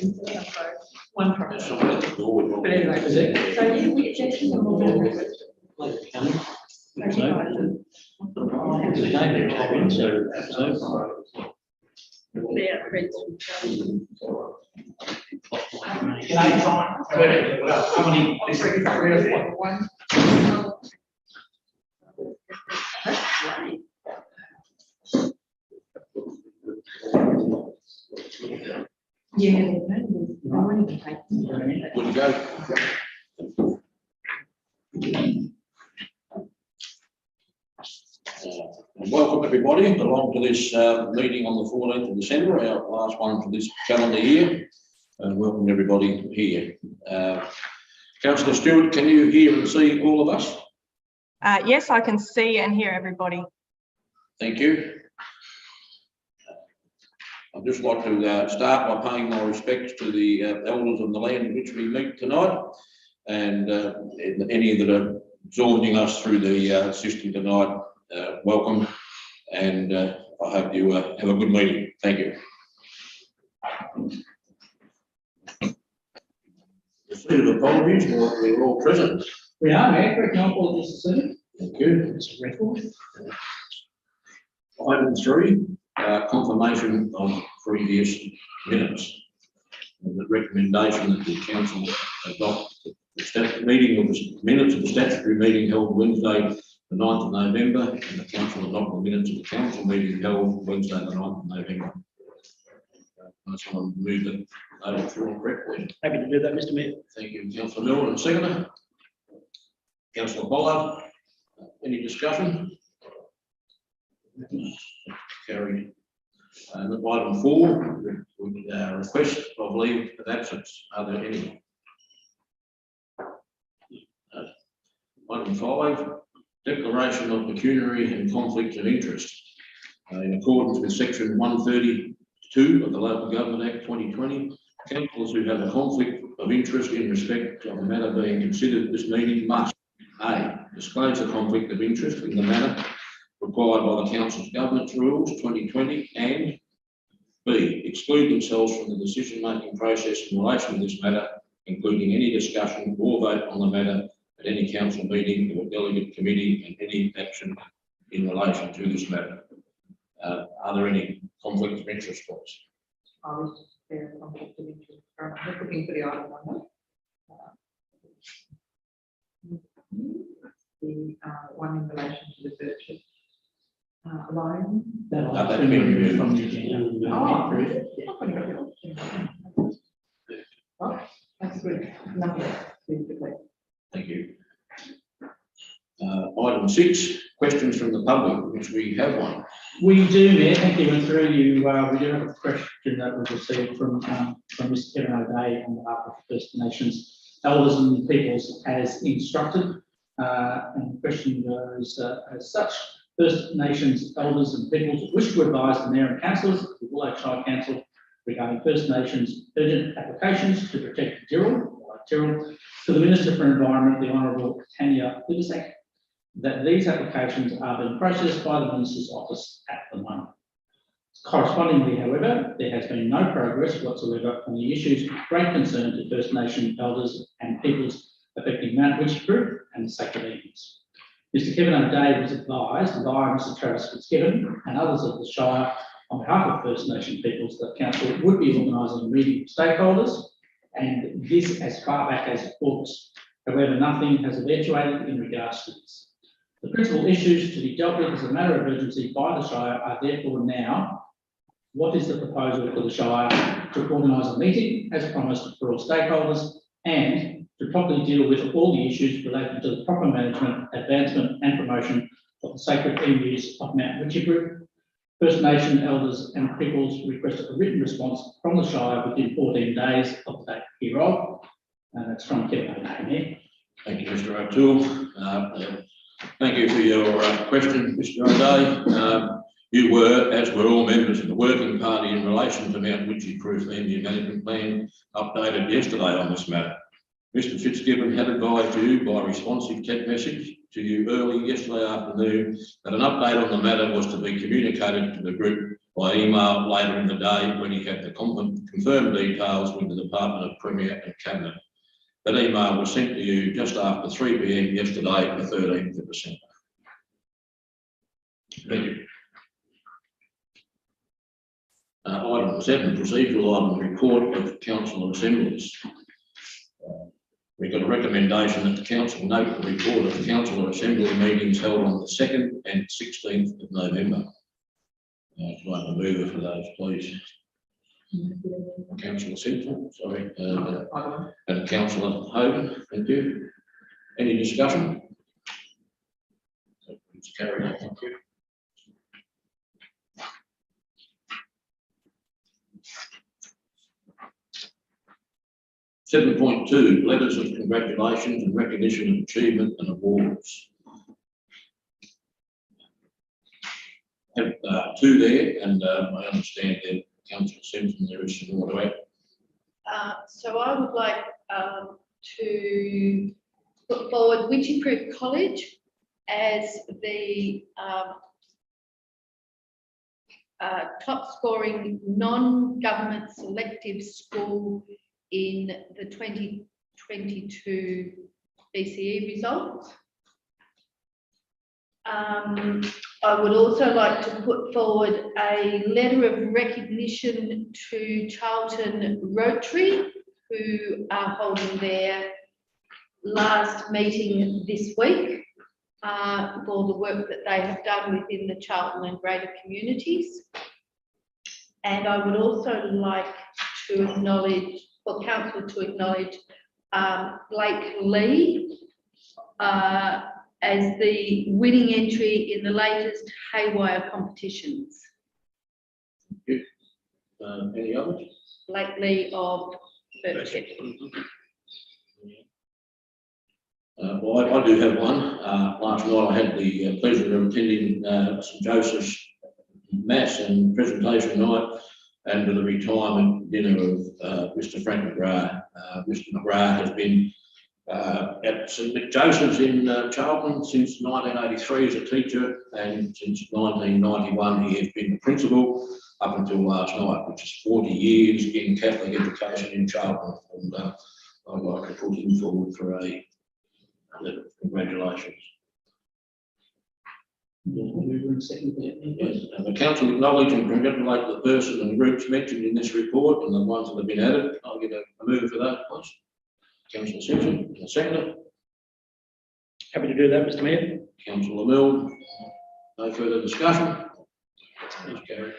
objections to that, so one problem. Someone at the door would But anyway, want to- so yeah, we objections are more than requested. It's a game they're having, so. Yeah, Prince. Can I try? How many? Oh, sorry, is that really one? Yeah, no, one can take. Would you go? Welcome everybody along to this meeting on the 14th of December, our last one for this calendar year. Welcome everybody here. Councillor Stewart, can you hear and see all of us? Yes, I can see and hear everybody. Thank you. I'd just like to start by paying my respects to the elders of the land in which we meet tonight, and any that are joining us through the system tonight. Welcome, and I hope you have a good meeting. Thank you. Receipt of apologies, we're all present. We are, Mayor, correct, no apologies to see. Thank you. It's a record. Item 3, confirmation of previous minutes. And the recommendation that the council adopt the meeting of the minutes of the statutory meeting held Wednesday, the 9th of November, and the council adopt the minutes of the council meeting held Wednesday, the 9th of November. Someone move that item through correctly. Happy to do that, Mr. Mayor. Thank you, Councillor Miller, and seconder. Councillor Bollard, any discussion? Carried. Item 4, request of leave of absence. Are there any? Item 5, declaration of pecuniary and conflict of interest. In accordance with section 132 of the Local Government Act 2020, councillors who have a conflict of interest in respect of the matter being considered at this meeting must A, disclose the conflict of interest in the manner required by the Council's Governance Rules 2020, and B, exclude themselves from the decision-making process in relation to this matter, including any discussion or vote on the matter at any council meeting or delegate committee and any action in relation to this matter. Are there any conflicts of interest, please? I was just there, conflict of interest. I'm looking for the item number. The one in relation to the purchase loan. That's been removed from the agenda. Oh, really? I've only got the option. Well, that's good. Number, Thank you. Item 6, questions from the public, which we have one. We do, Mayor, thank you. And through you, we do have a question that was received from Mr. Kevin O'Day on behalf of First Nations elders and peoples as instructed. And the question goes as such: First Nations elders and peoples wish to advise the Mayor and councillors of the Buloke Shire Council regarding First Nations urgent applications to protect Tyrrell to the Minister for Environment, the Honourable Tanya Liversack, that these applications are being processed by the Minister's office at the moment. Correspondingly, however, there has been no progress whatsoever on the issues of great concern to First Nation elders and peoples affecting Mount Witchcrew and the Sacred Evenings. Mr. Kevin O'Day was advised by Mr. Travis Fitzgibbon and others of the Shire on behalf of First Nation peoples that Council would be organising a meeting of stakeholders, and this as far back as August. However, nothing has eventuated in regards to this. The principal issues to be dealt with as a matter of urgency by the Shire are therefore now: what is the proposal for the Shire to organise a meeting as promised for all stakeholders, and to properly deal with all the issues related to the proper management, advancement and promotion of the sacred emus of Mount Witchcrew. First Nation elders and peoples requested a written response from the Shire within 14 days of the date hereof. And that's from Kevin O'Day. Thank you, Mr. O'Toole. Thank you for your question, Mr. O'Day. You were, as were all members of the working party in relation to Mount Witchcrew Emu Management Plan, updated yesterday on this matter. Mr. Fitzgibbon had advised you by responsive text message to you early yesterday afternoon that an update on the matter was to be communicated to the group by email later in the day when he had the confirmed details with the Department of Premier and Cabinet. That email was sent to you just after 3 p.m. yesterday, the 13th of December. Thank you. Item 7, procedural item, report of council assemblies. We've got a recommendation that the council note the report of council assembly meetings held on the 2nd and 16th of November. I'd like to move for those, please. Councillor Simpson, sorry, and Councillor Hogan, thank you. Any discussion? It's carried, thank you. Seven point 2, letters of congratulations and recognition of achievement and awards. Have two there, and I understand that Councillor Simpson, there is some more to add. So I would like to put forward Wycheproof College as the top scoring non-government selective school in the 2022 BCE results. I would also like to put forward a letter of recognition to Charlton Rotary, who are holding their last meeting this week for the work that they have done within the Charlton and greater communities. And I would also like to acknowledge, for council to acknowledge Blake Lee as the winning entry in the latest Haywire competitions. Thank you. Any others? Blake Lee of Birchip. Well, I do have one. Last night I had the pleasure of attending St Joseph's Mass and presentation night and the retirement dinner of Mr Frank McGrath. Mr McGrath has been at St Joseph's in Charlton since 1983 as a teacher, and since 1991 he has been the principal up until last night, which is 40 years in Catholic education in Charlton. And I'd like to put him forward for a letter of congratulations. Yes, and the council acknowledge and congratulate the person and groups mentioned in this report and the ones that have been added. I'll get a move for that, please. Councillor Simpson, and a seconder. Happy to do that, Mr Mayor. Councillor Mill. No further discussion. Please carry.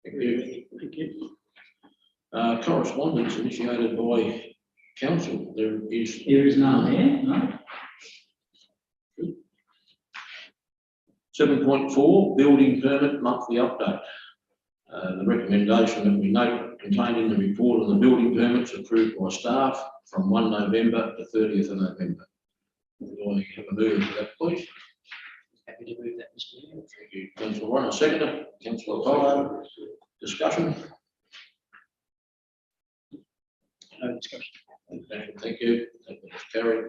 Thank you. Thank you. Correspondence initiated by council. There is none there, no. 7.4, building permit monthly update. The recommendation that we note contained in the report on the building permits approved by staff from 1 November to 30th of November. Do I have a move for that, please? Happy to move that, Mr Mayor. Thank you, Councillor Warren. A seconder. Councillor Cole. Discussion? No discussion. Thank you. That is carried.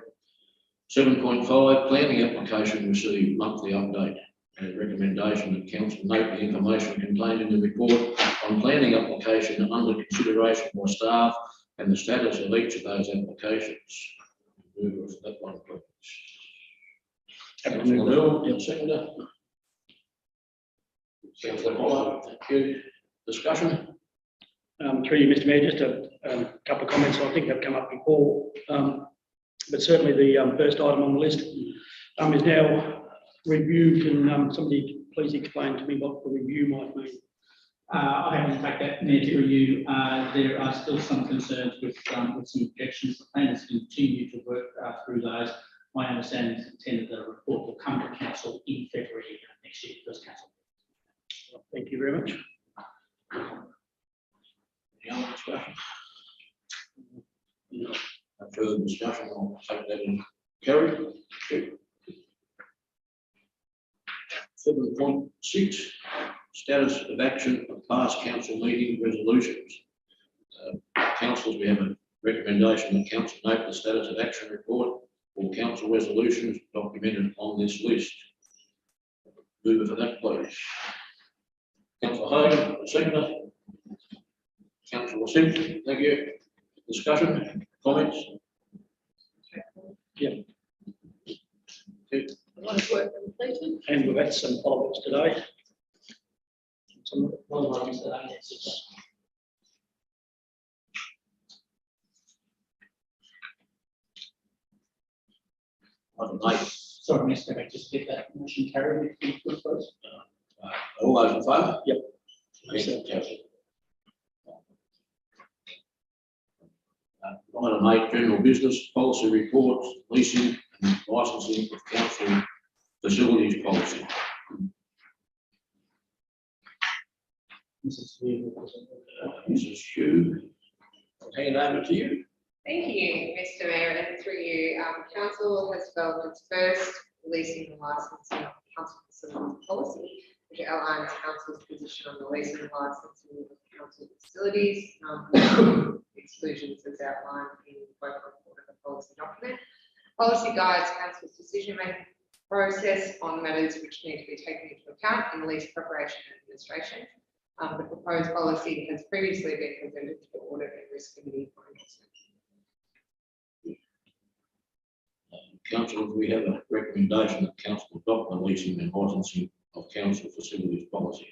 7.5, planning application received monthly update. A recommendation that council note the information contained in the report on planning application under consideration by staff and the status of each of those applications. Move for that one, please. Councillor Mill, seconder. Councillor Pollard, thank you. Discussion? Through you, Mr Mayor, just a couple of comments I think have come up before, but certainly the first item on the list is now review. Can somebody please explain to me what the review might mean? I have in fact that Mayor to review. There are still some concerns with some objections. The planners continue to work through those. My understanding is the intent of the report will come to council in February next year, first council. Thank you very much. Any other discussion? No further discussion. I'll take that in carry. 7.6, status of action of past council meeting resolutions. Councillors, we have a recommendation that council note the status of action report for council resolutions documented on this list. Move for that, please. Councillor Hogan, seconder. Councillor Simpson, thank you. Discussion, comments? A lot of work completed. And we've had some follow-ups today. Some Well, yes. Item 8. Sorry, Mr. Chairman, just get that motion carried if you could, please. All those in favour? Yep. Carried. Item 8, general business policy reports, leasing and licensing of council facilities policy. Mrs. Weir, Mrs. Hugh, I'll hand over to you. Thank you, Mr. Mayor, and through you, council has developed its first leasing and licensing of council facilities policy, which outlines council's position on the leasing and licensing of council facilities, exclusions as outlined in both report and the policy document. Policy guides council's decision-making process on matters which need to be taken into account in lease preparation and administration. The proposed policy has previously been presented to the Audit and Risk Committee for endorsement. Council, we have a recommendation that council adopt the leasing and licensing of council facilities policy.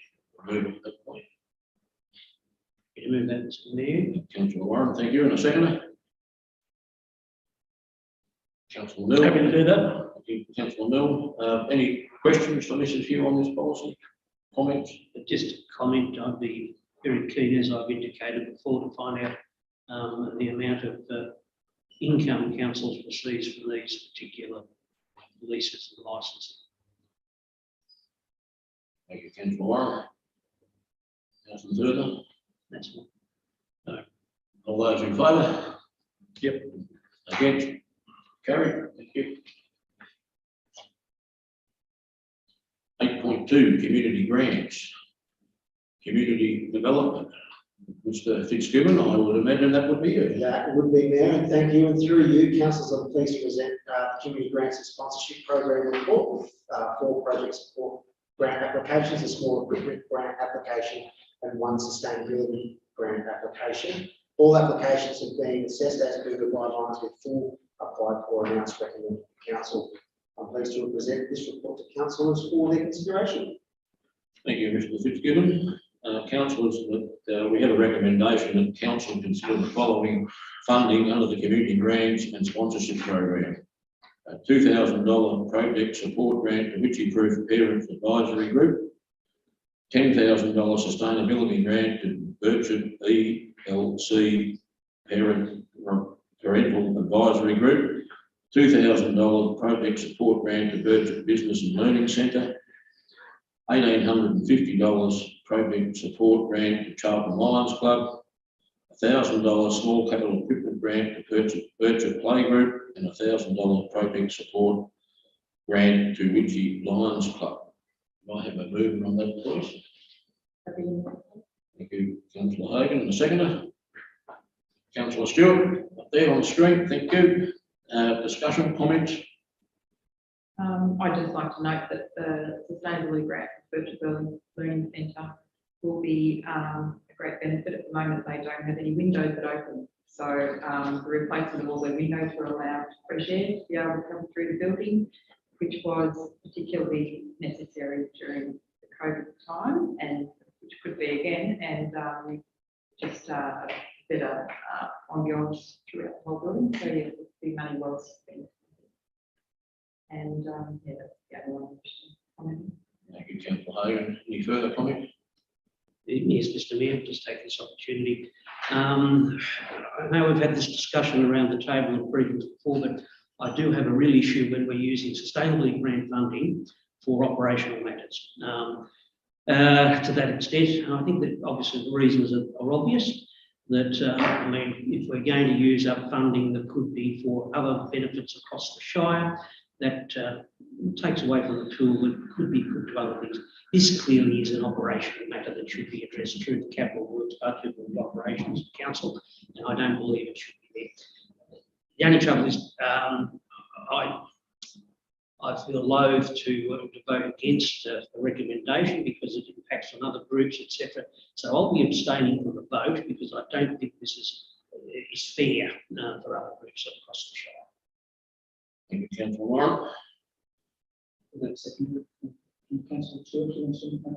Move at that point. You move that, Mr. Mayor. Councillor Warren, thank you. And a seconder? Councillor Mill. Happy to do that. Thank you, Councillor Mill. Any questions for Mrs. Hugh on this policy? Comments? Just a comment, I'd be very keen, as I've indicated before, to find out the amount of income councils receives from these particular leases and licenses. Thank you, Councillor Warren. Councillor Zerda. That's all. All those in favour? Yep. Against? Carried. Thank you. 8.2, community grants. Community development. Mr. Fitzgibbon, I would imagine that would be you. That would be Mayor, and thank you. And through you, councillors, I'm pleased to present the Community Grants and Sponsorship Program report with 4 project support grant applications, a small equipment grant application, and 1 sustainability grant application. All applications have been assessed as per the guidelines with full applied for and announced recommended to council. I'm pleased to present this report to councillors for their consideration. Thank you, Mr. Fitzgibbon. Councillors, we have a recommendation that council consider the following funding under the community grants and sponsorship program. A $2,000 project support grant to Witchy Proof Parents Advisory Group, $10,000 sustainability grant to Birchard ELC Parental Advisory Group, $2,000 project support grant to Birchard Business and Learning Centre, $1,850 project support grant to Charlton Lions Club, $1,000 small capital equipment grant to Birchard Playgroup, and $1,000 project support grant to Ridgey Lions Club. Do I have a mover on that, please? Thank you, Councillor Hogan. And a seconder? Councillor Stewart, up there on the screen, thank you. Discussion, comments? I'd just like to note that the sustainability grant for Birchard Learning Centre will be a great benefit. At the moment, they don't have any windows that open. So the replacement of all their windows will allow fresh air to be able to come through the building, which was particularly necessary during the COVID time, and which could be again, and just a better ambiance throughout the whole building. So yeah, it'll be money well spent. And yeah, that's the other one. Thank you, Councillor Hogan. Any further comment? Yes, Mr. Mayor, just take this opportunity. I know we've had this discussion around the table in briefings before, but I do have a real issue when we're using sustainability grant funding for operational matters. To that extent, I think that obviously the reasons are obvious. That I mean, if we're going to use up funding that could be for other benefits across the Shire, that takes away from the tool that could be put to other things. This clearly is an operational matter that should be addressed through the capital works budget of the operations council, and I don't believe it should be there. The only trouble is I feel loath to vote against the recommendation because it impacts on other groups, etc. So I'll be abstaining from the vote because I don't think this is fair for other groups across the Shire. Thank you, Councillor Warren. Councillor Stewart, do you want to say anything?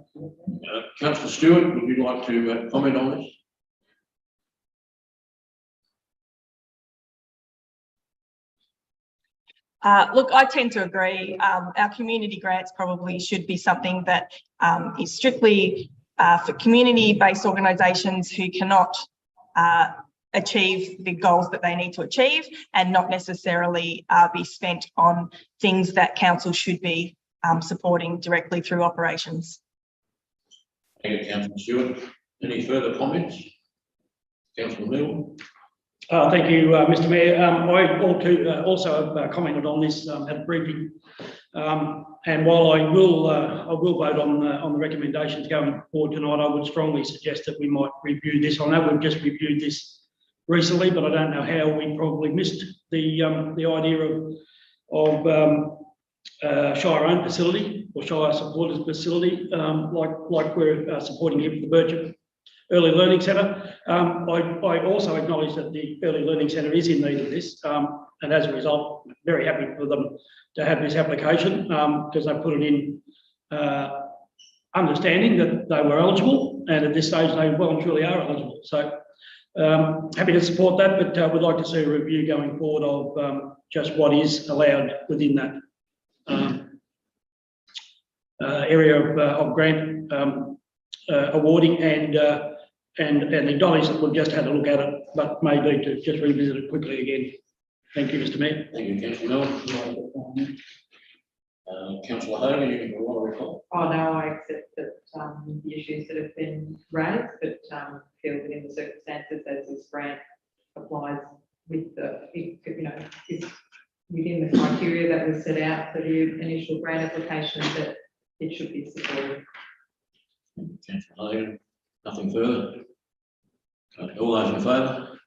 Councillor Stewart, would you like to comment on this? Look, I tend to agree. Our community grants probably should be something that is strictly for community-based organisations who cannot achieve the goals that they need to achieve, and not necessarily be spent on things that council should be supporting directly through operations. Thank you, Councillor Stewart. Any further comments? Councillor Neal. Thank you, Mr. Mayor. I also have commented on this at a briefing. And while I will vote on the recommendations going forward tonight, I would strongly suggest that we might review this. I know we've just reviewed this recently, but I don't know how we probably missed the idea of Shire-owned facility or Shire-supported facility, like we're supporting here with the Birchip Early Learning Centre. I also acknowledge that the Early Learning Centre is in need of this, and as a result, I'm very happy for them to have this application because they put it in understanding that they were eligible, and at this stage they well and truly are eligible. So happy to support that, but would like to see a review going forward of just what is allowed within that area of grant awarding, and acknowledge that we've just had a look at it, but maybe to just revisit it quickly again. Thank you, Mr. Mayor. Thank you, Councillor Miller. Councillor Hogan, you can want to recall. Oh, no, I accept that the issues that have been raised, but feel within the circumstances as this grant applies with the, you know, is within the criteria that was set out for the initial grant application, that it should be supported. Councillor Hogan, nothing further. Okay, all those in favour?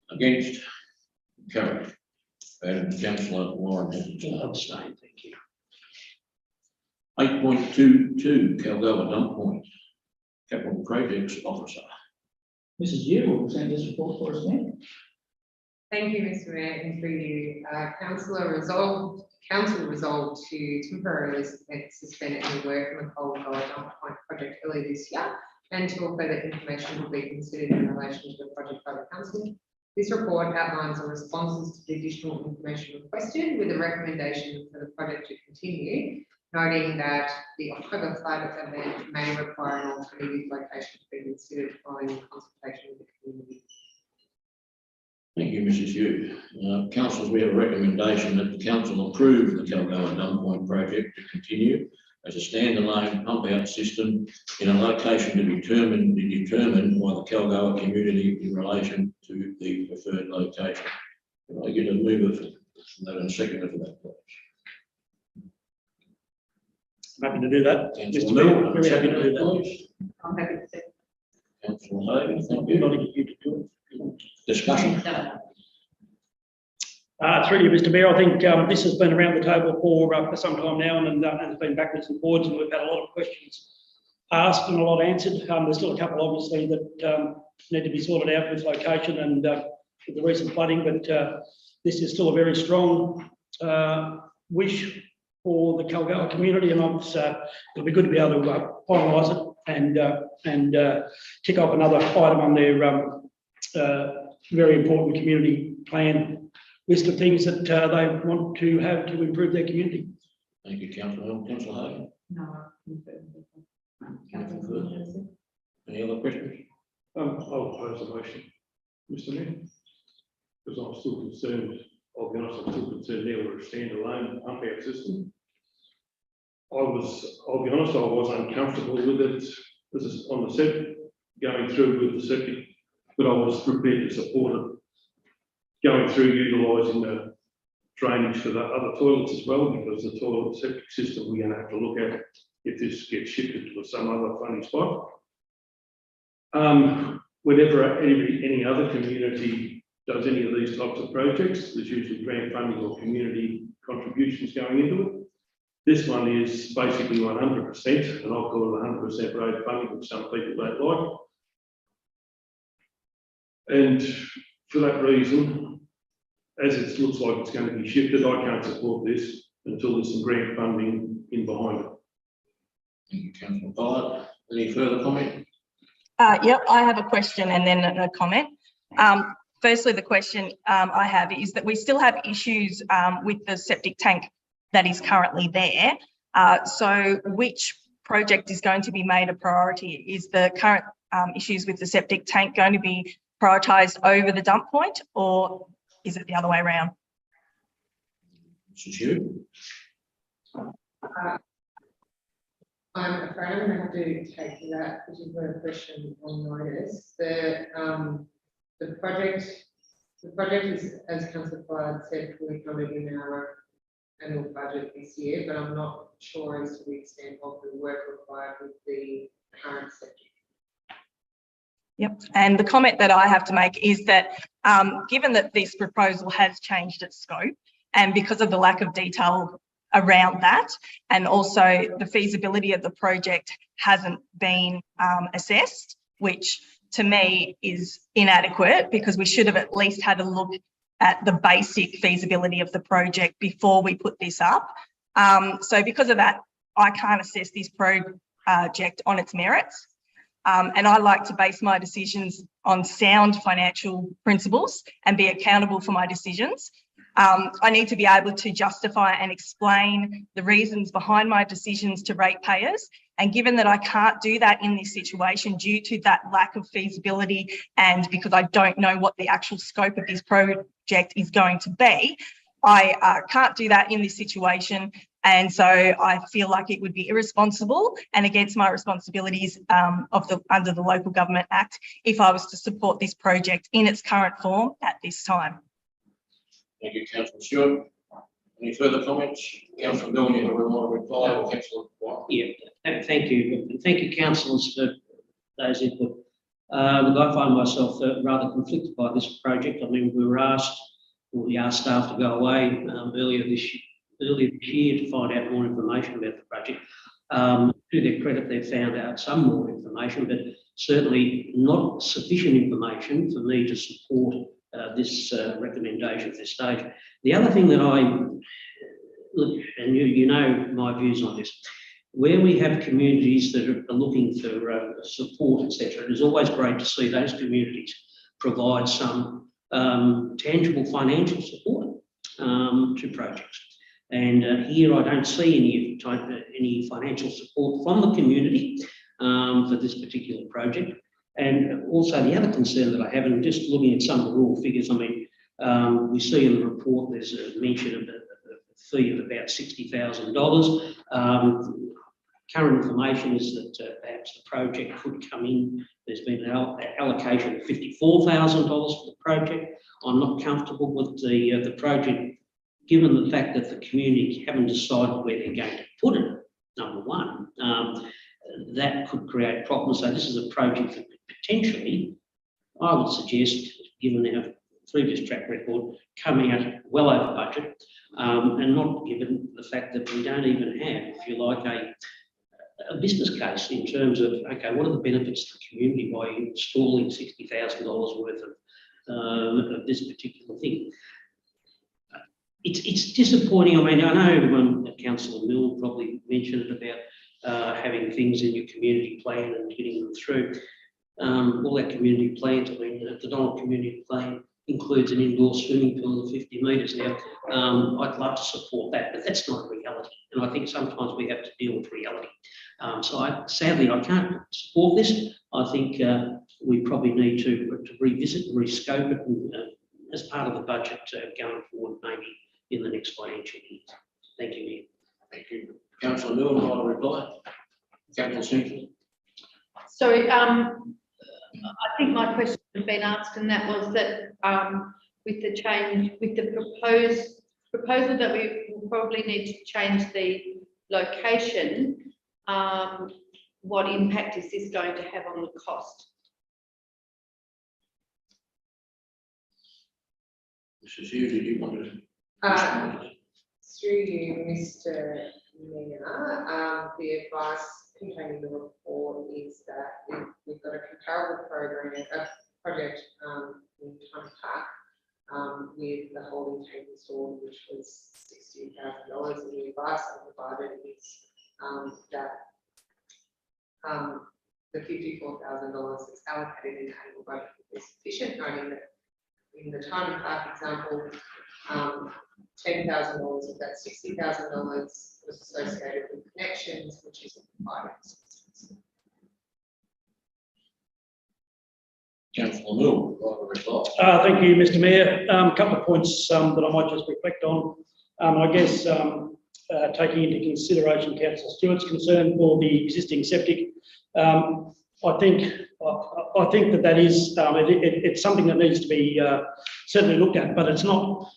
Against? Carried. And Councillor Warren has abstained. Abstain, thank you. 8.22, Calgoa Dump Point, Capital Projects Officer. Mrs. Yu will present this report for us now. Thank you, Mr. Mayor, and through you, Council resolved to temporarily suspend any work on the Calgoa Dump Point project early this year, until further information will be considered in relation to the project by the council. This report outlines the responses to the additional information requested, with a recommendation for the project to continue, noting that the October flood event may require an alternative location to be considered following consultation with the community. Thank you, Mrs. Yu. Councillors, we have a recommendation that the council approve the Calgoa Dump Point project to continue as a standalone pump out system in a location to be determined by the Calgoa community in relation to the preferred location. Can I get a mover for that and a seconder for that, please? Happy to do that. Councillor Mr. Miller, Mayor, very happy to do that. please. I'm happy to say. Councillor Hogan, thank Not you. to get you to do it. Discussion? Through you, Mr. Mayor, I think this has been around the table for some time now, and has been backwards and forwards, and we've had a lot of questions asked and a lot answered. There's still a couple, obviously, that need to be sorted out with location and with the recent flooding, but this is still a very strong wish for the Calgoa community, and it'll be good to be able to finalise it and tick off another item on their very important community plan list of things that they want to have to improve their community. Thank you, Councillor. Councillor Hogan. No. Any other questions? I'll oppose the motion, Mr. Mayor, because I'm still concerned, I'll be honest, I'm still concerned there with a standalone pump out system. I'll be honest, I was uncomfortable with it as on the septic, going through with the septic, but I was prepared to support it. Going through utilising the drainage for the other toilets as well, because the toilet septic system we're going to have to look at if this gets shifted to some other funny spot. Whenever any other community does any of these types of projects, there's usually grant funding or community contributions going into it. This one is basically 100%, and I'll call it 100% road funding, which some people don't like. And for that reason, as it looks like it's going to be shifted, I can't support this until there's some grant funding in behind it. Thank you, Councillor Pollard. Any further comment? Yep, I have a question and then a comment. Firstly, the question I have is that we still have issues with the septic tank that is currently there. So which project is going to be made a priority? Is the current issues with the septic tank going to be prioritised over the dump point, or is it the other way around? Mrs. Hugh? I'm afraid I'm going to have to take that particular question on notice. The project is, as Councillor Pollard said, fully funded in our annual budget this year, but I'm not sure as to the extent of the work required with the current septic. Yep, and the comment that I have to make is that given that this proposal has changed its scope, and because of the lack of detail around that, and also the feasibility of the project hasn't been assessed, which to me is inadequate, because we should have at least had a look at the basic feasibility of the project before we put this up. So because of that, I can't assess this project on its merits. And I like to base my decisions on sound financial principles and be accountable for my decisions. I need to be able to justify and explain the reasons behind my decisions to ratepayers. And given that I can't do that in this situation due to that lack of feasibility, and because I don't know what the actual scope of this project is going to be, I can't do that in this situation. And so I feel like it would be irresponsible and against my responsibilities under the Local Government Act if I was to support this project in its current form at this time. Thank you, Councillor Stewart. Any further comments? Councillor Milne, you want to reply, or Councillor White? Yeah, thank you. And thank you, councillors, for those input. Look, I find myself rather conflicted by this project. I mean, we asked staff to go away earlier this year to find out more information about the project. To their credit, they've found out some more information, but certainly not sufficient information for me to support this recommendation at this stage. The other thing that look, and you know my views on this, where we have communities that are looking for support, etc., it is always great to see those communities provide some tangible financial support to projects. And here I don't see any financial support from the community for this particular project. And also the other concern that I have, and just looking at some of the raw figures, I mean, we see in the report there's a mention of a fee of about $60,000. Current information is that perhaps the project could come in. There's been an allocation of $54,000 for the project. I'm not comfortable with the project, given the fact that the community haven't decided where they're going to put it, number one. That could create problems. So this is a project that could potentially, I would suggest, given our previous track record, coming out well over budget, and not given the fact that we don't even have, if you like, a business case in terms of, okay, what are the benefits to the community by installing $60,000 worth of this particular thing? It's disappointing. I mean, I know Councillor Mill probably mentioned about having things in your community plan and getting them through. All that community plans, I mean, the Donald community plan includes an indoor swimming pool of 50 metres. Now, I'd love to support that, but that's not a reality. And I think sometimes we have to deal with reality. So sadly, I can't support this. I think we probably need to revisit, rescope it as part of the budget going forward, maybe in the next financial year. Thank you, Mayor. Thank you. Councillor Milne, want to reply? Councillor Simpson? Sorry, I think my question has been asked, and that was that with the change, with the proposal that we will probably need to change the location, what impact is this going to have on the cost? Mrs. Hugh, did you want to? Through you, Mr. Mayor, the advice contained in the report is that we've got a comparable project in Time Park with the holding tank installed, which was $60,000, and the advice I provided is that the $54,000 that's allocated in the annual budget is sufficient, noting that in the Time Park example, $10,000 of that $60,000 was associated with connections, which is provided. Councillor Mill, right reply. Thank you, Mr. Mayor. A couple of points that I might just reflect on. I guess taking into consideration Councillor Stewart's concern for the existing septic, I think that is it's something that needs to be certainly looked at, but it's not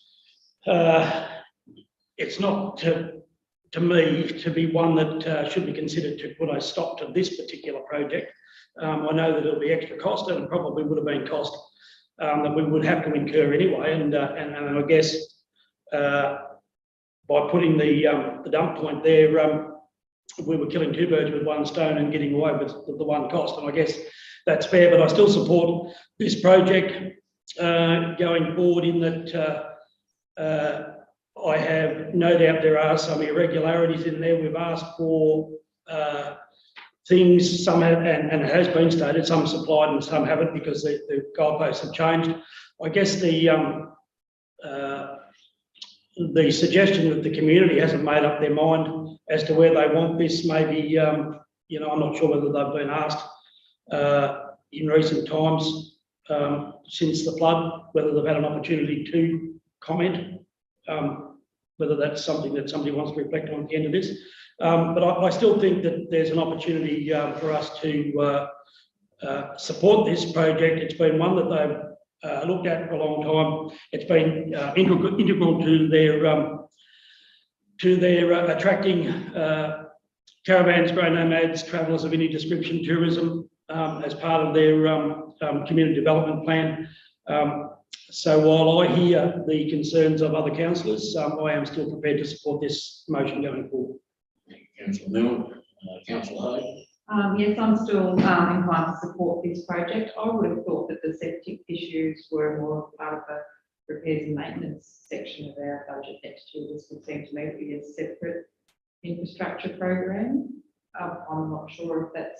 to me to be one that should be considered to put a stop to this particular project. I know that it'll be extra cost, and it probably would have been cost that we would have to incur anyway. And I guess by putting the dump point there, we were killing two birds with one stone and getting away with the one cost. And I guess that's fair, but I still support this project going forward in that I have no doubt there are some irregularities in there. We've asked for things, some have, and it has been stated, some supplied and some haven't because the goalposts have changed. I guess the suggestion that the community hasn't made up their mind as to where they want this, maybe, you know, I'm not sure whether they've been asked in recent times since the flood, whether they've had an opportunity to comment, whether that's something that somebody wants to reflect on at the end of this. But I still think that there's an opportunity for us to support this project. It's been one that they've looked at for a long time. It's been integral to their attracting caravans, grey nomads, travellers of any description, tourism as part of their community development plan. So while I hear the concerns of other councillors, I am still prepared to support this motion going forward. Councillor Mill, Councillor Hay. Yes, I'm still inclined to support this project. I would have thought that the septic issues were more part of the repairs and maintenance section of our budget next year. This would seem to me to be a separate infrastructure program. I'm not sure if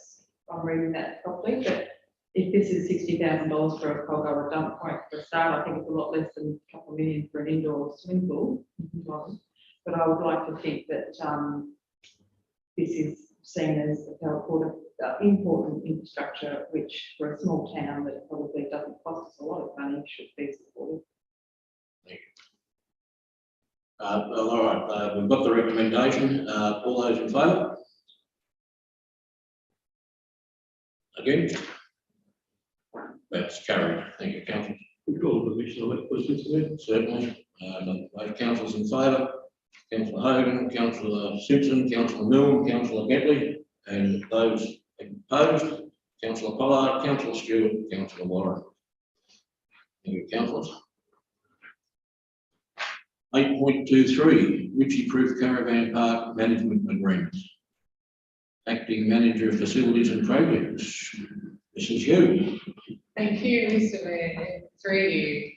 I'm reading that properly, but if this is $60,000 for a cog or a dump point for a start, I think it's a lot less than a couple of million for an indoor swim pool. But I would like to think that this is seen as important infrastructure, which for a small town that probably doesn't cost us a lot of money should be supported. Thank you. All right, we've got the recommendation. All those in favour? Against? That's carried. Thank you, Councillor. We've got a permission on that question, Mr. Certainly. Both councillors in favour. Councillor Hogan, Councillor Simpson, Councillor Milne, Councillor Bentley, and those opposed, Councillor Pollard, Councillor Stewart, Councillor Warren. Thank you, councillors. 8.23, Ritchie Proof Caravan Park Management Agreement. Acting Manager of Facilities and Projects. This is you. Thank you, Mr. Mayor. Through you.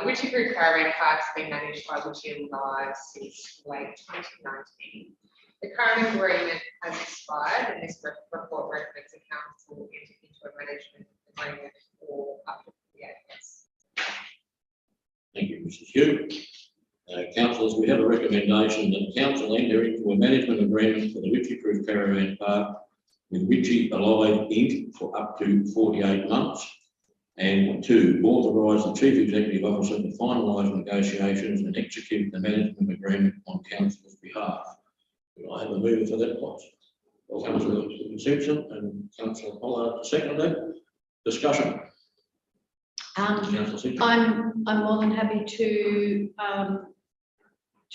Ritchie Proof Caravan Park's been managed by Ritchie Live since late 2019. The current agreement has expired, and this report recommends the council enter into a management agreement for up to 48 months. Thank you, Mrs. Hugh. Councillors, we have a recommendation that council enter into a management agreement for the Ritchie Proof Caravan Park with Ritchie Alive Inc. for up to 48 months. And 2, authorise the Chief Executive Officer to finalise negotiations and execute the management agreement on council's behalf. Do I have a mover for that, please? Well, Councillor Simpson and Councillor Pollard to second that. Discussion. Councillor Simpson. I'm more than happy to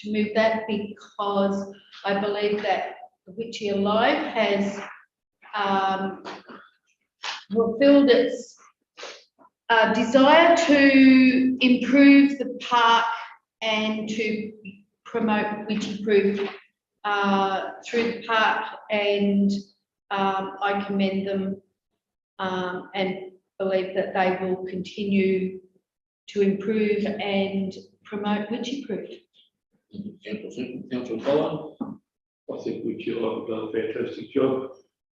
move that, because I believe that Ritchie Alive has fulfilled its desire to improve the park and to promote Ritchie Proof through the park, and I commend them and believe that they will continue to improve and promote which improved. Councillor Follow. I think we have done a fantastic job.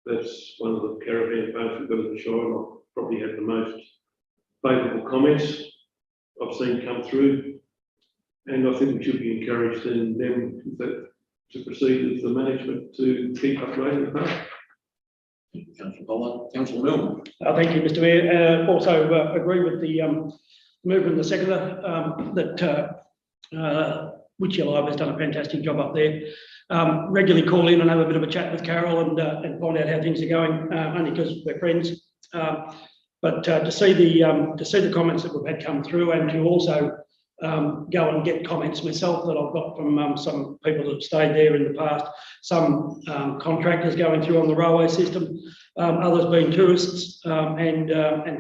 That's one of the caravan parks we've got in the Shire, and I've probably had the most favourable comments I've seen come through. And I think we should be encouraged in them to proceed with the management to keep upgrading the park. Councillor Follow. Councillor Milne. Thank you, Mr. Mayor. Also agree with the mover and the seconder that Witchy Alive has done a fantastic job up there. Regularly call in and have a bit of a chat with Carol and find out how things are going, only because we're friends. But to see the comments that we've had come through, and to also go and get comments myself that I've got from some people that have stayed there in the past, some contractors going through on the railway system, others being tourists and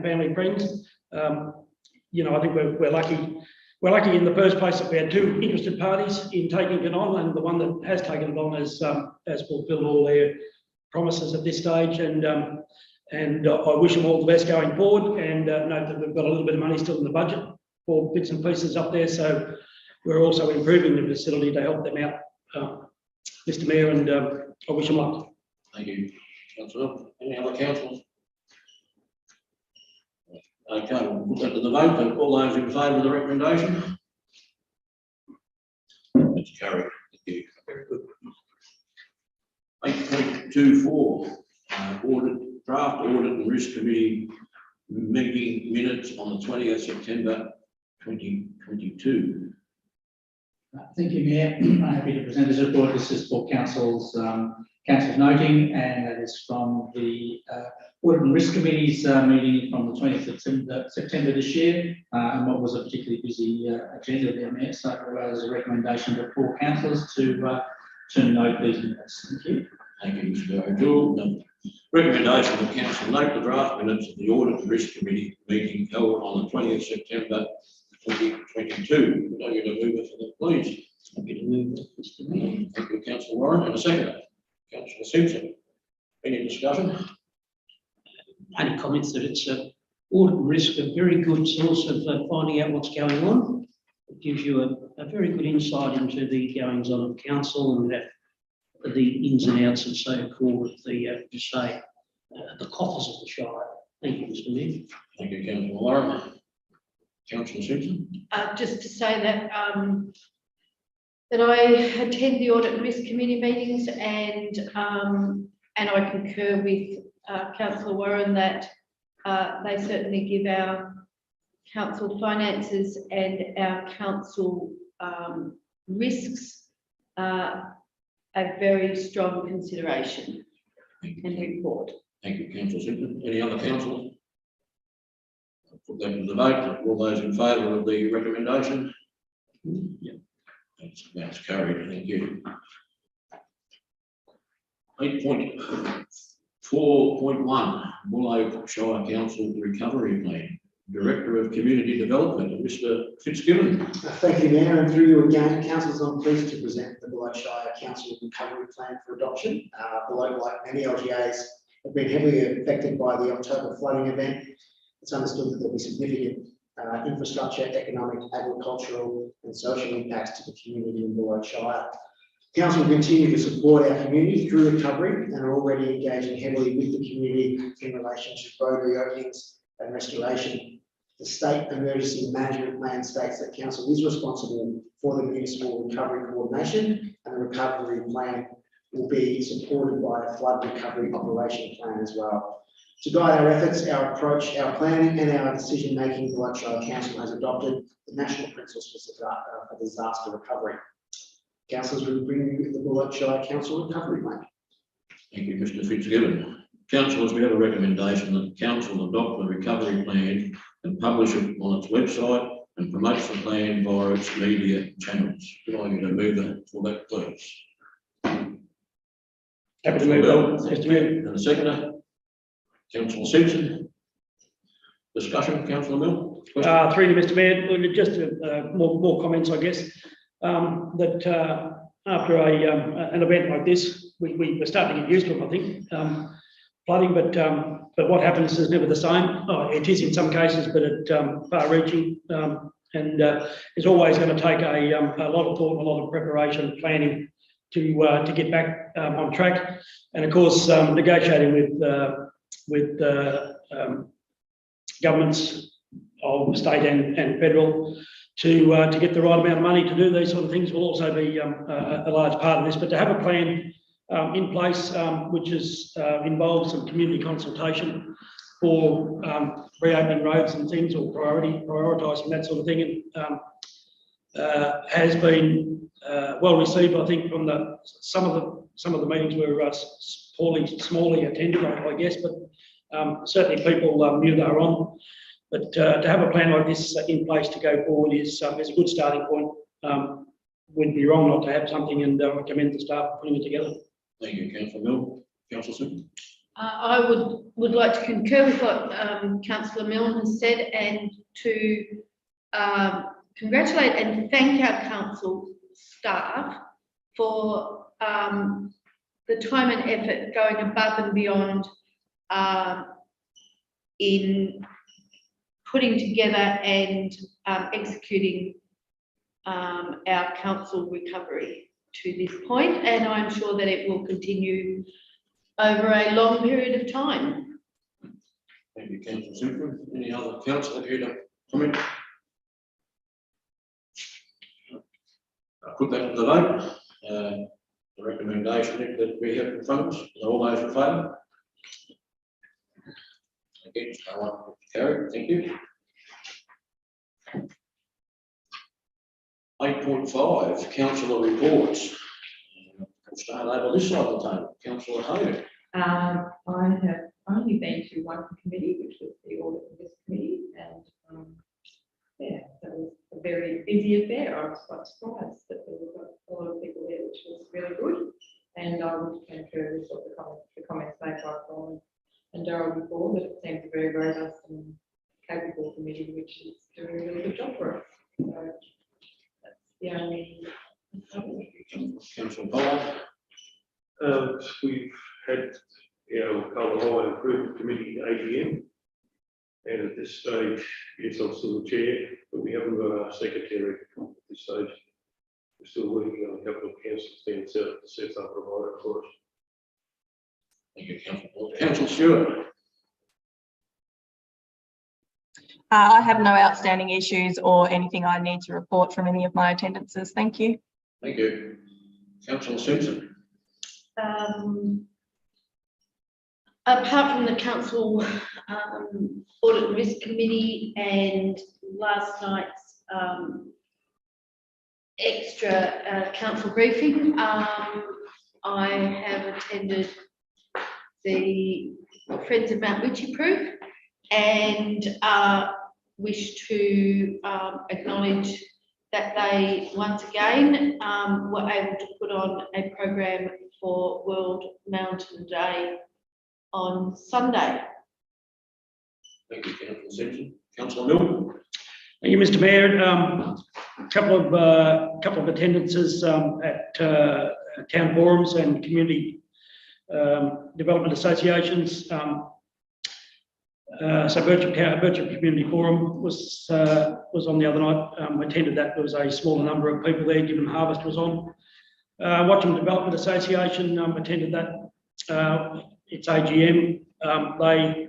family friends. You know, I think we're lucky. We're lucky in the first place that we had two interested parties in taking it on, and the one that has taken it on has fulfilled all their promises at this stage. And I wish them all the best going forward, and note that we've got a little bit of money still in the budget for bits and pieces up there. So we're also improving the facility to help them out, Mr. Mayor, and I wish them luck. Thank you, Councillor. Any other councillors? Okay, we'll put that to the vote. All those in favour of the recommendation? It's carried. Thank you. Very good. 8.24, draft audit and risk committee meeting minutes on the 20th September 2022. Thank you, Mayor. I'm happy to present this report. This is for council's noting, and that is from the Audit and Risk Committee's meeting from the 20th of September this year, and what was a particularly busy agenda there, Mayor. So there's a recommendation to all councillors to note these minutes. Thank you. Thank you, Mr. O'Toole. The recommendation that council note the draft minutes of the Audit and Risk Committee meeting held on the 20th September 2022. Would I get a mover for that, please? Happy to move that, Mr. Mayor. Thank you, Councillor Warren, and a seconder. Councillor Simpson. Any discussion? Only comments that it's audit and risk, a very good source of finding out what's going on. It gives you a very good insight into the goings on of council and the ins and outs, and so forth, the coffers of the Shire. Thank you, Mr. Mayor. Thank you, Councillor Warren. Councillor Simpson. Just to say that that I attend the Audit and Risk Committee meetings, and I concur with Councillor Warren that they certainly give our council finances and our council risks a very strong consideration and report. Thank you, Councillor Simpson. Any other councillors? I'll put that to the vote. All those in favour of the recommendation? Yeah. That's carried. Thank you. 8.4.1 Buloke Shire Council Recovery Plan. Director of Community Development, Mr. Fitzgibbon. Thank you, Mayor, and through you again, councillors, I'm pleased to present the Buloke Shire Council Recovery Plan for adoption. Buloke, like many LGAs, have been heavily affected by the October flooding event. It's understood that there will be significant infrastructure, economic, agricultural and social impacts to the community in Buloke Shire. Council will continue to support our community through recovery and are already engaging heavily with the community in relation to road reopenings and restoration. The State Emergency Management Plan states that Council is responsible for the municipal recovery coordination, and the recovery plan will be supported by a flood recovery operation plan as well. To guide our efforts, our approach, our planning and our decision making, Buloke Shire Council has adopted the National Principles for Disaster Recovery. Councillors will bring you the Buloke Shire Council Recovery Plan. Thank you, Mr. Fitzgibbon. Councillors, we have a recommendation that the council adopt the recovery plan and publish it on its website and promotes the plan via its media channels. Could I get a mover for that, please? Happy to move that, Mr. Mayor. And a seconder, Councillor Simpson. Discussion, Councillor Mill. Through to Mr. Mayor, just more comments, I guess. That after an event like this, we're starting to get used to them, I think, flooding, but what happens is never the same. Oh, it is in some cases, but it's far-reaching, and it's always going to take a lot of thought, and a lot of preparation, planning to get back on track, and of course negotiating with governments of state and federal to get the right amount of money to do these sort of things will also be a large part of this. But to have a plan in place which involves some community consultation for reopening roads and things, or prioritising that sort of thing, has been well received. I think from some of the meetings were smallly attended, I guess, but certainly people knew they were on. But to have a plan like this in place to go forward is a good starting point. We'd be wrong not to have something, and I commend the staff for putting it together. Thank you, Councillor Milne. Councillor Simpson. I would like to concur with what Councillor Milne has said, and to congratulate and thank our council staff for the time and effort going above and beyond in putting together and executing our council recovery to this point, and I'm sure that it will continue over a long period of time. Thank you, Councillor Simpson. Any other councillor here to comment? I'll put that to the vote. The recommendation that we have in front of us. All those in favour? Against? No one. Carried. Thank you. 8.5, councillor reports. We'll start over this side of the table. Councillor Hogan. I have only been to one committee, which was the audit and risk committee, and yeah, that was a very busy affair. I was quite surprised that there were a lot of people there, which was really good. And I would concur with the comments made by Colin and Darryl before, that it seems a very robust and capable committee, which is doing a really good job for us. So that's the only. Councillor Pollard. We've had our Coal Highway Improvement Committee AGM, and at this stage, yes, I'm still the chair, but we haven't got our secretary at this stage. We're still working on a couple of councils being set up provider for us. Thank you, Councillor Pollard. Councillor Stewart. I have no outstanding issues or anything I need to report from any of my attendances. Thank you. Thank you. Councillor Simpson. Apart from the council audit and risk committee and last night's extra council briefing, I have attended the Friends of Mount Witchy-Proof, and wish to acknowledge that they once again were able to put on a program for World Mountain Day on Sunday. Thank you, Councillor Simpson. Councillor Milne. Thank you, Mr. Mayor. A couple of attendances at town forums and community development associations. So Birchip Community Forum was on the other night. I attended that. There was a smaller number of people there, given Harvest was on. Watching Development Association attended that. Its AGM. They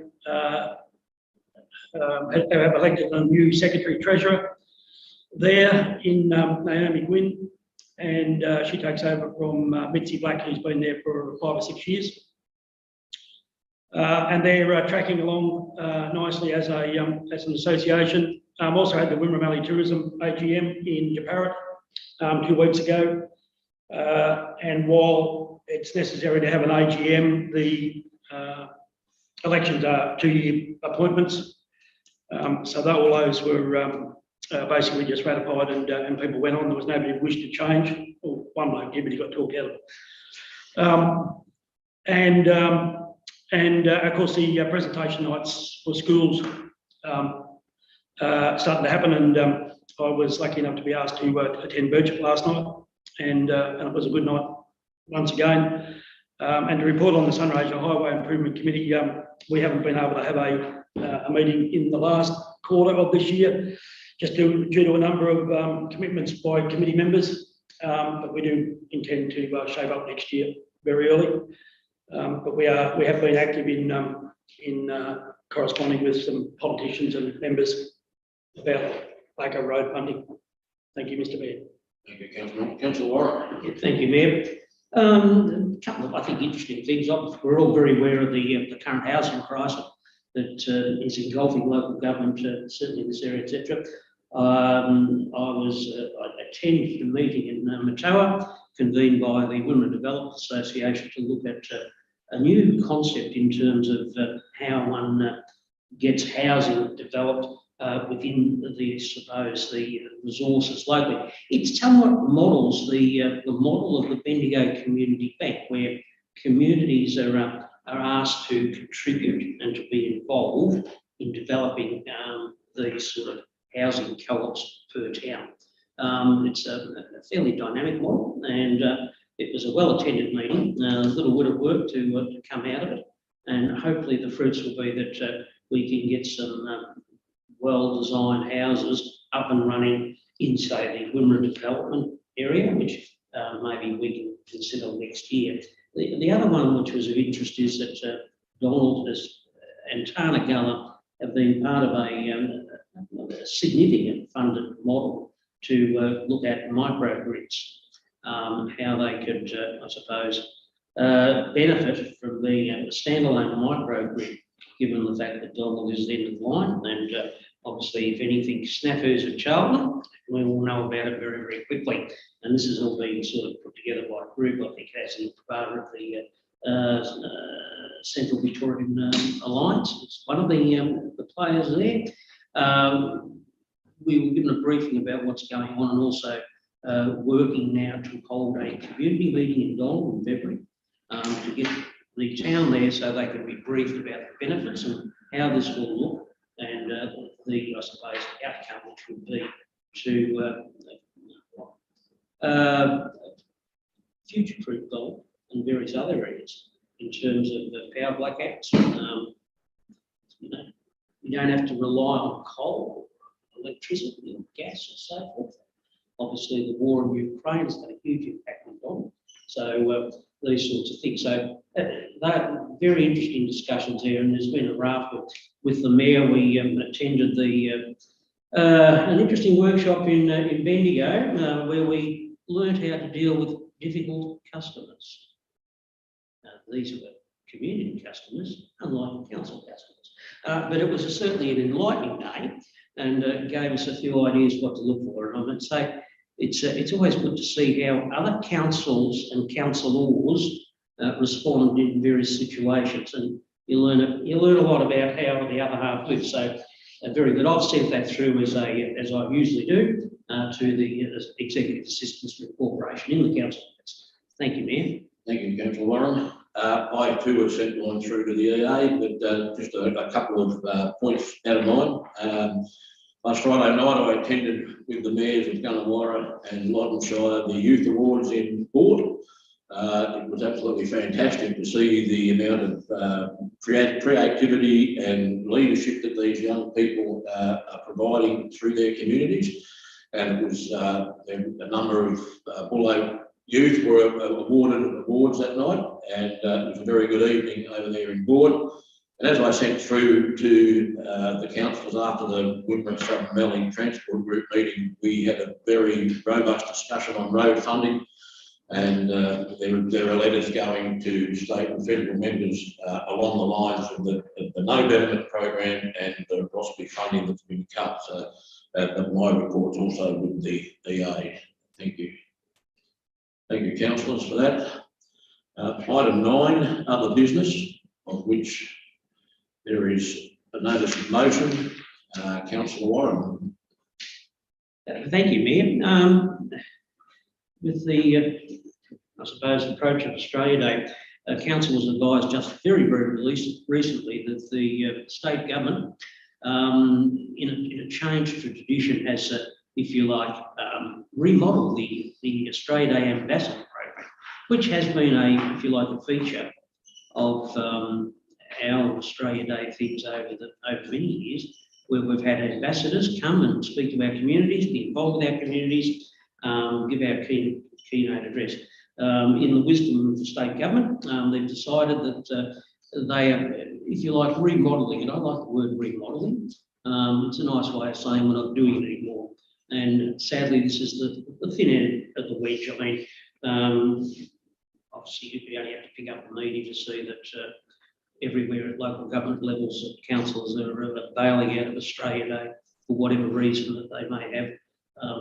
have elected a new secretary treasurer there in Naomi Gwynn, and she takes over from Mitzi Black, who's been there for 5 or 6 years. And they're tracking along nicely as an association. Also had the Wimmera Valley Tourism AGM in Japarut 2 weeks ago. And while it's necessary to have an AGM, the elections are 2-year appointments. So all those were basically just ratified, and people went on. There was nobody who wished to change. Well, one bloke did, but he got talked out of it. And of course, the presentation nights for schools starting to happen, and I was lucky enough to be asked to attend Birchip last night, and it was a good night once again. And to report on the Sunraysia Highway Improvement Committee, we haven't been able to have a meeting in the last quarter of this year, just due to a number of commitments by committee members. But we do intend to shape up next year very early. But we have been active in corresponding with some politicians and members about Buloke Road funding. Thank you, Mr. Mayor. Thank you, Councillor. Councillor Warren. Yeah, thank you, Mayor. A couple of, I think, interesting things. We're all very aware of the current housing crisis that is engulfing local government, certainly in this area, etc. I attended a meeting in Matoa, convened by the Women Development Association, to look at a new concept in terms of how one gets housing developed within the resources locally. It somewhat models the model of the Bendigo Community Bank, where communities are asked to contribute and to be involved in developing these sort of housing co-ops per town. It's a fairly dynamic model, and it was a well-attended meeting. A little bit of work to come out of it, and hopefully the fruits will be that we can get some well-designed houses up and running in, say, the Wimmera development area, which maybe we can consider next year. The other one which was of interest is that Donald and Tarnagulla have been part of a significant funded model to look at microgrids, how they could, I suppose, benefit from the standalone microgrid, given the fact that Donald is the end of the line. And obviously, if anything snafus at Charlton, we will know about it very, very quickly. And this has all been sort of put together by a group, I think, as in part of the Central Victorian Alliance. It's one of the players there. We were given a briefing about what's going on, and also working now to hold a community meeting in Donald in February to get the town there so they can be briefed about the benefits and how this will look, and I suppose, the outcome which would be to future-proof Donald and various other areas in terms of the power blackouts. We don't have to rely on coal, electricity, or gas, and so forth. Obviously, the war in Ukraine has had a huge impact on Donald. So these sorts of things. So they're very interesting discussions there, and there's been a raft with the mayor. We attended an interesting workshop in Bendigo where we learned how to deal with difficult customers. These were community customers, unlike council customers. But it was certainly an enlightening day, and gave us a few ideas what to look for. And I would say it's always good to see how other councils and councillors respond in various situations, and you learn a lot about how the other half lives. So very good. I've sent that through as I usually do to the Executive Assistants for Corporation in the council. Thank you, Mayor. Thank you, Councillor Warren. I too have sent one through to the EA, but just a couple of points out of mine. Last Friday night, I attended with the mayors of Gunnewarra and Loddon Shire the Youth Awards in Port. It was absolutely fantastic to see the amount of creativity and leadership that these young people are providing through their communities. And it was a number of Buloke youth were awarded awards that night, and it was a very good evening over there in Board. And as I sent through to the councillors after the Wimmera Southern Valley Transport Group meeting, we had a very robust discussion on road funding, and there are letters going to state and federal members along the lines of the No Betterment program and the Rossby funding that's been cut. So my report's also with the EA. Thank you. Thank you, councillors, for that. Item 9, other business, of which there is a notice of motion. Councillor Warren. Thank you, Mayor. With the, I suppose, approach of Australia Day, Council was advised just very, very recently that the state government, in a change to tradition, has, if you like, remodelled the the Australia Day Ambassador Program, which has been a, if you like, a feature of our Australia Day things over many years, where we've had ambassadors come and speak to our communities, be involved with our communities, give our keynote address. In the wisdom of the state government, they've decided that they are, if you like, remodelling it. I like the word remodelling. It's a nice way of saying we're not doing it anymore. And sadly, this is the thin end of the wedge. I mean, obviously, you only have to pick up the media to see that everywhere at local government levels, that councillors are bailing out of Australia Day for whatever reason that they may have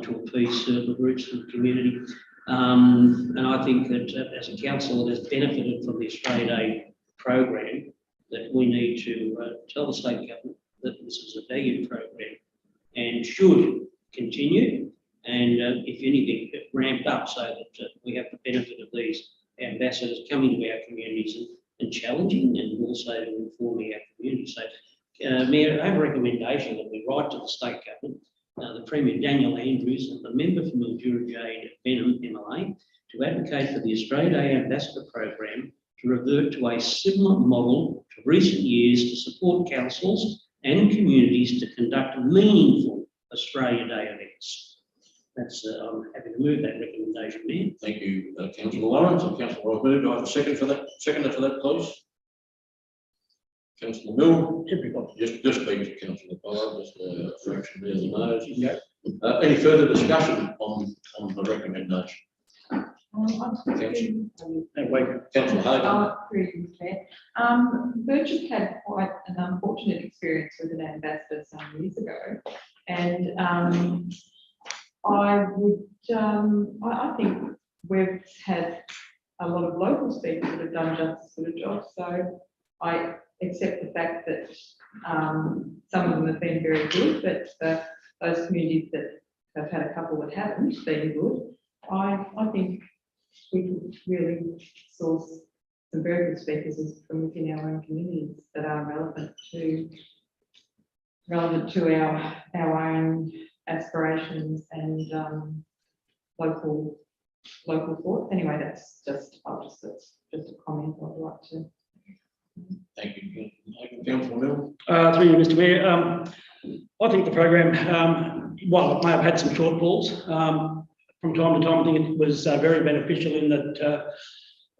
to appease certain groups in the community. And I think that as a council that has benefited from the Australia Day program, that we need to tell the state government that this is a valued program and should continue, and if anything, ramped up so that we have the benefit of these ambassadors coming to our communities and challenging and also informing our community. So, Mayor, I have a recommendation that we write to the state government, the Premier Daniel Andrews and the member for Mildura Jade Benham MLA, to advocate for the Australia Day Ambassador Program to revert to a similar model to recent years to support councils and communities to conduct meaningful Australia Day events. That's, I'm happy to move that recommendation, Mayor. Thank you, Councillor Lawrence and Councillor Roberts. Do I have a second for that? Seconder for that, please. Councillor Mill. Just speak to Councillor Boyle, just a fraction there, the nose. Yeah. Any further discussion on the recommendation? Councillor Hayden. Birchip had quite an unfortunate experience with an ambassador some years ago, and I think we've had a lot of local speakers that have done just as good a job. So I accept the fact that some of them have been very good, but those communities that have had a couple that haven't been good, I think we could really source some very good speakers from within our own communities that are relevant to our own aspirations and local thoughts. Anyway, that's just a comment I'd like to. Thank you, Councillor Mill. Through you, Mr. Mayor. I think the program, while it may have had some shortfalls, from time to time, I think it was very beneficial in that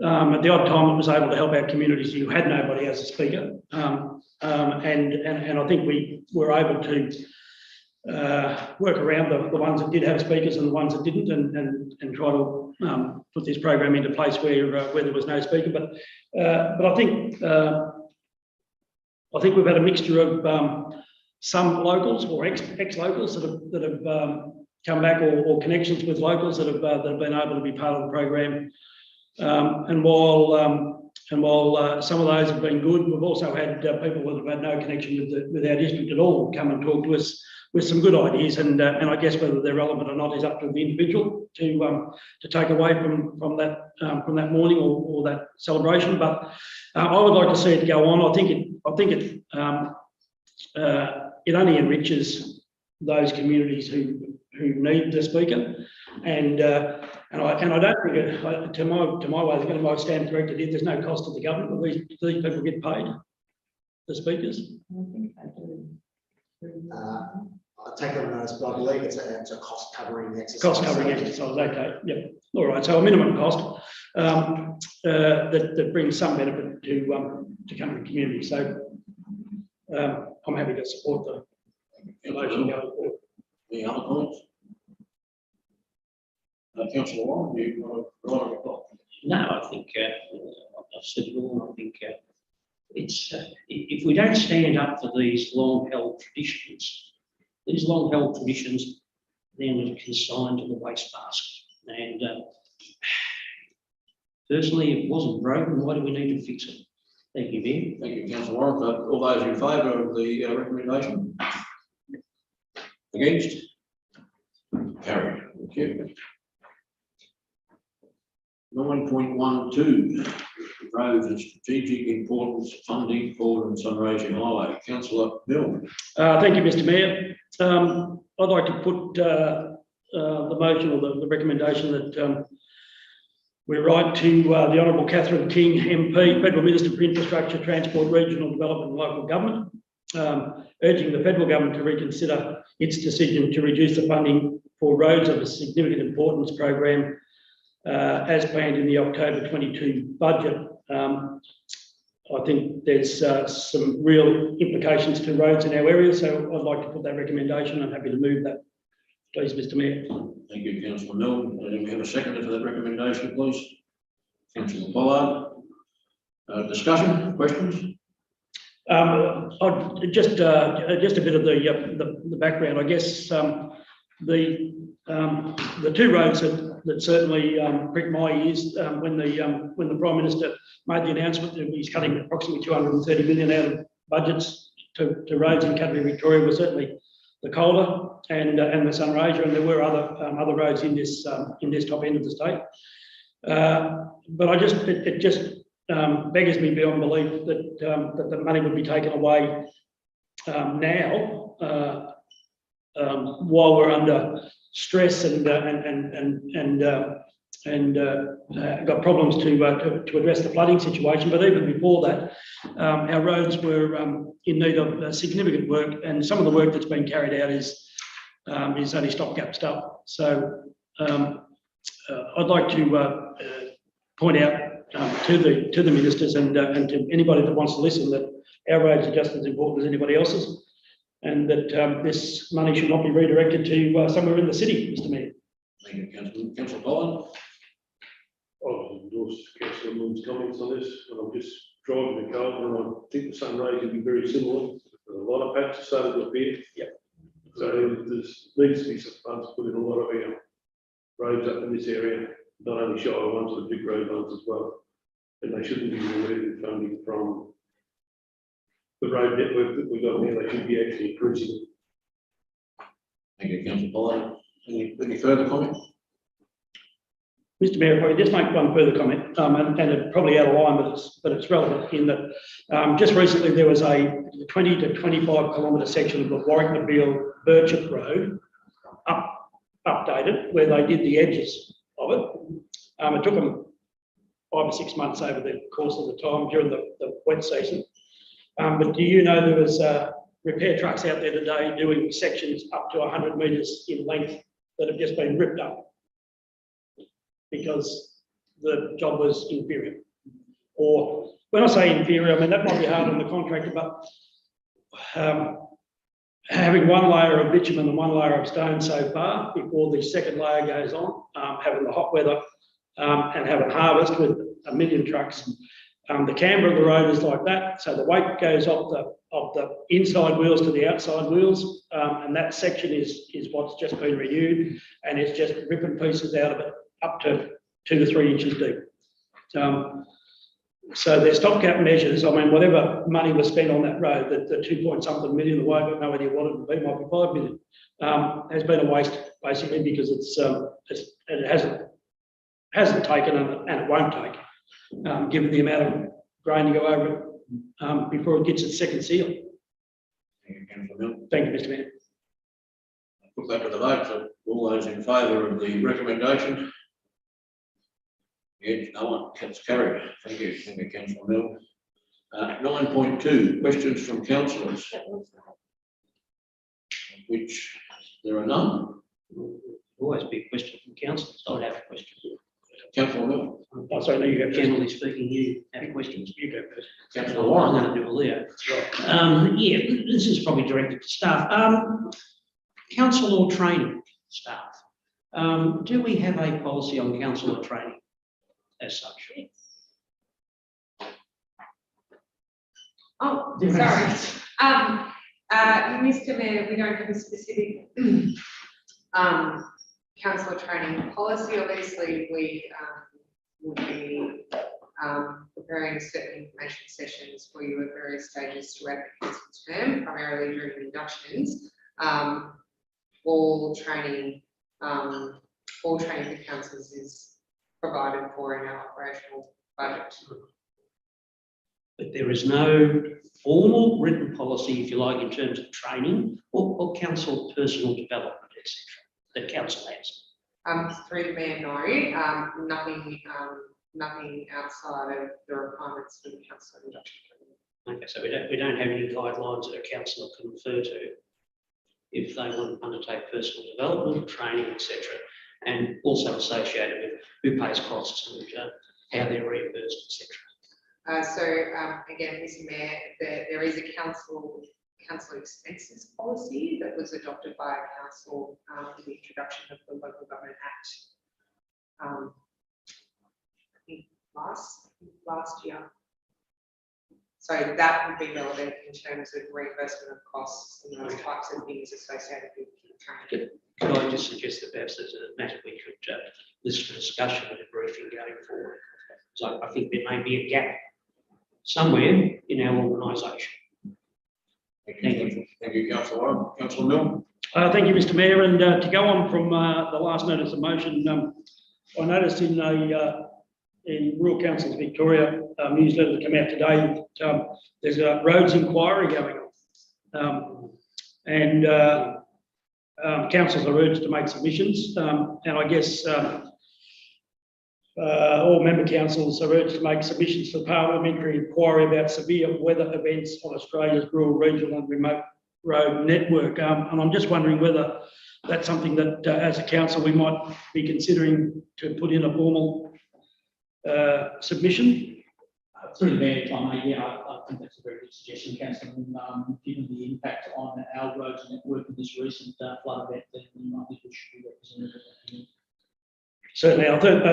at the odd time it was able to help our communities who had nobody as a speaker. And I think we were able to work around the ones that did have speakers and the ones that didn't, and try to put this program into place where there was no speaker. But I think we've had a mixture of some locals or ex-locals that have come back, or connections with locals that have been able to be part of the program. And while some of those have been good, we've also had people that have had no connection with our district at all come and talk to us with some good ideas, and I guess whether they're relevant or not is up to the individual to take away from that morning or that celebration. But I would like to see it go on. I think it only enriches those communities who need the speaker, and I don't think to my way, the way I stand corrected, there's no cost to the government, but these people get paid, the speakers. I think they do. I take it on notice, but I believe it's a cost covering exercise. Cost covering exercise, okay, yep. All right, so a minimum cost that brings some benefit to country community. So I'm happy to support the motion going forward. Any other comments? Councillor Warren, do you want to reply? No, I think I've said it all. I think it's if we don't stand up for these long-held traditions, then are consigned to the wastebasket. And personally, if it wasn't broken, why do we need to fix it? Thank you, Mayor. Thank you, Councillor Warren. All those in favour of the recommendation? Against? Carried. Thank you. 9.12, roads and strategic importance funding for and Sunraysia Highway. Councillor Mill. Thank you, Mr. Mayor. I'd like to put the motion or the recommendation that we write to the Honourable Catherine King, MP, Federal Minister for Infrastructure, Transport, Regional Development and Local Government, urging the federal government to reconsider its decision to reduce the funding for roads of a significant importance program as planned in the October 22 budget. I think there's some real implications to roads in our area, so I'd like to put that recommendation. I'm happy to move that. Please, Mr Mayor. Thank you, Councillor Milne. Do we have a seconder to that recommendation, please? Councillor Pollard. Discussion, questions? Just a bit of the background. I guess the two roads that certainly pricked my ears when the Prime Minister made the announcement that he's cutting approximately 230 million out of budgets to roads in Country Victoria was certainly the Calder and the Sunraysia, and there were other roads in this top end of the state. But it just beggars me beyond belief that the money would be taken away now while we're under stress and got problems to address the flooding situation. But even before that, our roads were in need of significant work, and some of the work that's been carried out is only stopgap stuff. So I'd like to point out to the ministers and to anybody that wants to listen that our roads are just as important as anybody else's, and that this money should not be redirected to somewhere in the city, Mr Mayor. Thank you, Councillor. Councillor Pollard. I'll endorse Councillor Milne's comments on this, and I'm just driving the car, and I think the Sunraysia will be very similar. There's a lot of patches started to appear. Yep. So there needs to be some funds put in a lot of our roads up in this area, not only Shire ones, but big road ones as well. And they shouldn't be removing funding from the road network that we've got there. They should be actually increasing it. Thank you, Councillor Pollard. Any further comment? Mr Mayor, if I could just make one further comment, and it's probably out of line, but it's relevant in that just recently there was a 20 to 25 kilometre section of the Warwick-Nabil Birchip Road updated, where they did the edges of it. It took them 5 or 6 months over the course of the time during the wet season. But do you know there was repair trucks out there today doing sections up to 100 metres in length that have just been ripped up because the job was inferior? Or when I say inferior, I mean that might be hard on the contractor, but having one layer of bitumen and one layer of stone so far before the second layer goes on, having the hot weather and having harvest with 1 million trucks. The camber of the road is like that, so the weight goes off the inside wheels to the outside wheels, and that section is what's just been renewed, and it's just ripping pieces out of it up to 2 to 3 inches deep. So there's stopgap measures. I mean, whatever money was spent on that road, the 2 point something million, the way I've got no idea what it would be, might be 5 million, has been a waste basically because it hasn't taken and it won't take. Given the amount of grain to go over it before it gets its second seal. Thank you, Councillor Milne. Thank you, Mr Mayor. Put that to the vote. So all those in favour of the recommendation? Against? No one. That's carried. Thank you. Thank you, Councillor Milne. 9.2, questions from councillors, which there are none. Always be a question from councillors. I have a question. Councillor Milne. Oh, sorry, no, you have Generally speaking, you have questions. You go first. Councillor I'm Warren. going to do a Leo. Yeah, this is probably directed to staff. Council or training staff. Do we have a policy on council or training as such? Oh, sorry. Mr Mayor, we don't have a specific council training policy. Obviously, we will be preparing certain information sessions for you at various stages throughout the council term, primarily during inductions. All training for councillors is provided for in our operational budget. But there is no formal written policy, if you like, in terms of training or council personal development, etc. that council has? Through the mayor, no, nothing outside of the requirements for the council induction. Okay, so we don't have any guidelines that a councillor can refer to if they want to undertake personal development, training, etc. And also associated with who pays costs and how they're reimbursed, etc. Again, Mr. Mayor, there is a council expenses policy that was adopted by a council with the introduction of the Local Government Act. I think last year. So that would be relevant in terms of reimbursement of costs and those types of things associated with training. Could I just suggest that perhaps there's a matter we could list for discussion at a briefing going forward? So I think there may be a gap somewhere in our organisation. Thank you. Thank you, Councillor. Councillor Milne. Thank you, Mr. Mayor, and to go on from the last notice of motion, I noticed in Rural Councils Victoria newsletter that came out today that there's a roads inquiry going on, and councils are urged to make submissions, and I guess all member councils are urged to make submissions for parliamentary inquiry about severe weather events on Australia's rural, regional and remote road network. And I'm just wondering whether that's something that as a council we might be considering to put in a formal submission. Through the mayor, if I may, yeah, I think that's a very good suggestion, Councillor. Given the impact on our roads network in this recent flood event, then I think we should be represented. Certainly, I think,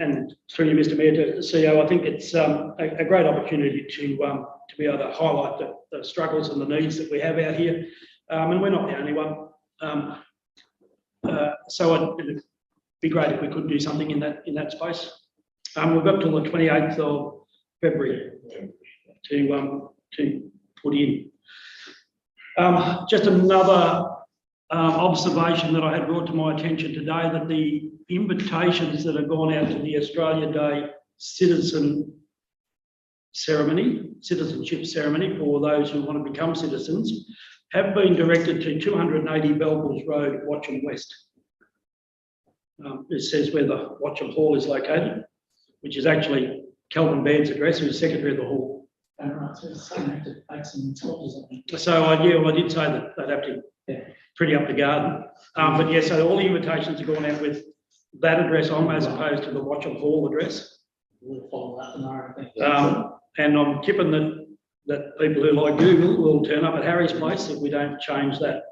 and through you, Mr. Mayor, to the CEO, I think it's a great opportunity to be able to highlight the struggles and the needs that we have out here, and we're not the only one. So it'd be great if we could do something in that space. We've got till the 28th of February to put in. Just another observation that I had brought to my attention today, that the invitations that have gone out to the Australia Day citizenship ceremony for those who want to become citizens have been directed to 280 Belvilles Road, Watcham West. It says where the Watcham Hall is located, which is actually Calvin Baird's address, who's Secretary of the Hall. So I did say that they'd have to pretty up the garden. But yeah, so all the invitations are going out with that address on as opposed to the Watcham Hall address. We'll follow that tomorrow. And I'm tipping that people who like Google will turn up at Harry's place if we don't change that.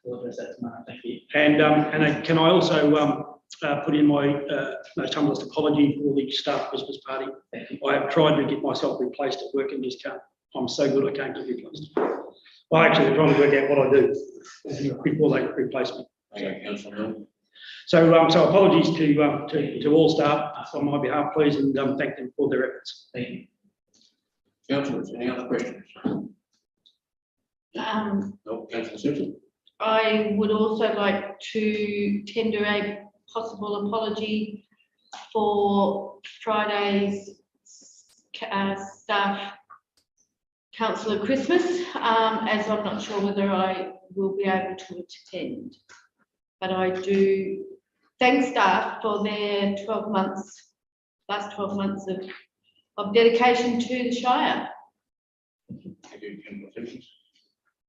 We'll address that tomorrow. Thank you. And can I also put in my most humblest apology for the staff Christmas party. I have tried to get myself replaced at work and just can't. I'm so good I can't get replaced. Well, actually, they're trying to work out what I do before they replace me. Okay, Councillor Milne. So apologies to all staff on my behalf, please, and thank them for their efforts. Thank you. Councillors, any other questions? No, Councillor Simpson. I would also like to tender a possible apology for Friday's staff councillor Christmas, as I'm not sure whether I will be able to attend. But I do thank staff for their last 12 months of dedication to the Shire. Thank you, Councillor Simpson.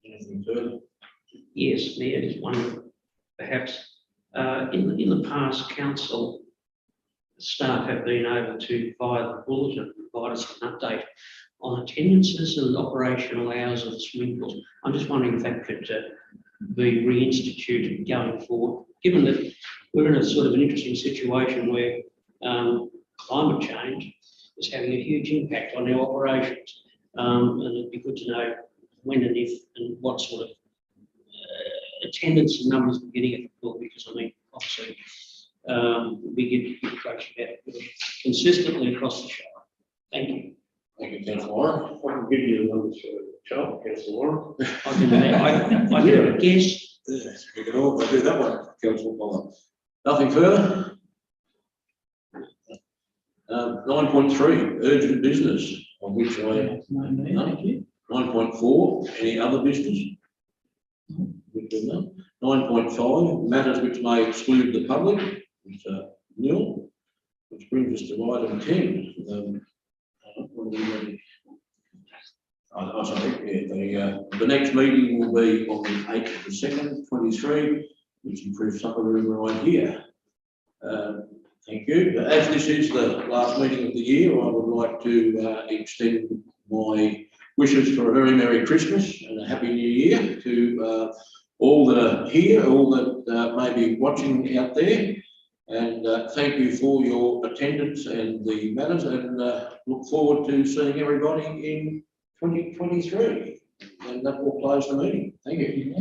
Anything further? Yes, Mayor, just wondering, perhaps in the past, council staff have been able to, via the bulletin, provide us an update on attendances and operational hours of the swimming pools. I'm just wondering if that could be reinstituted going forward, given that we're in a sort of an interesting situation where climate change is having a huge impact on our operations. And it'd be good to know when and if and what sort of attendance and numbers we're getting at the pool, because I mean, obviously, we get approached about it consistently across the Shire. Thank you. Thank you, Councillor Warren. I can give you the numbers for Charles, Councillor Warren. I can guess. Yes, we can all do that one, Councillor Warren. Nothing further? 9.3, urgent business, on which I... Thank you. 9.4, any other business? 9.5, matters which may exclude the public, nil, which brings us to item 10. What are we ready? Sorry, the next meeting will be on the 8th of the 2nd, 23, which improves supper room right here. Thank you. As this is the last meeting of the year, I would like to extend my wishes for a very Merry Christmas and a Happy New Year to all that are here, all that may be watching out there. And thank you for your attendance and the matters, and look forward to seeing everybody in 2023. And that will close the meeting. Thank you.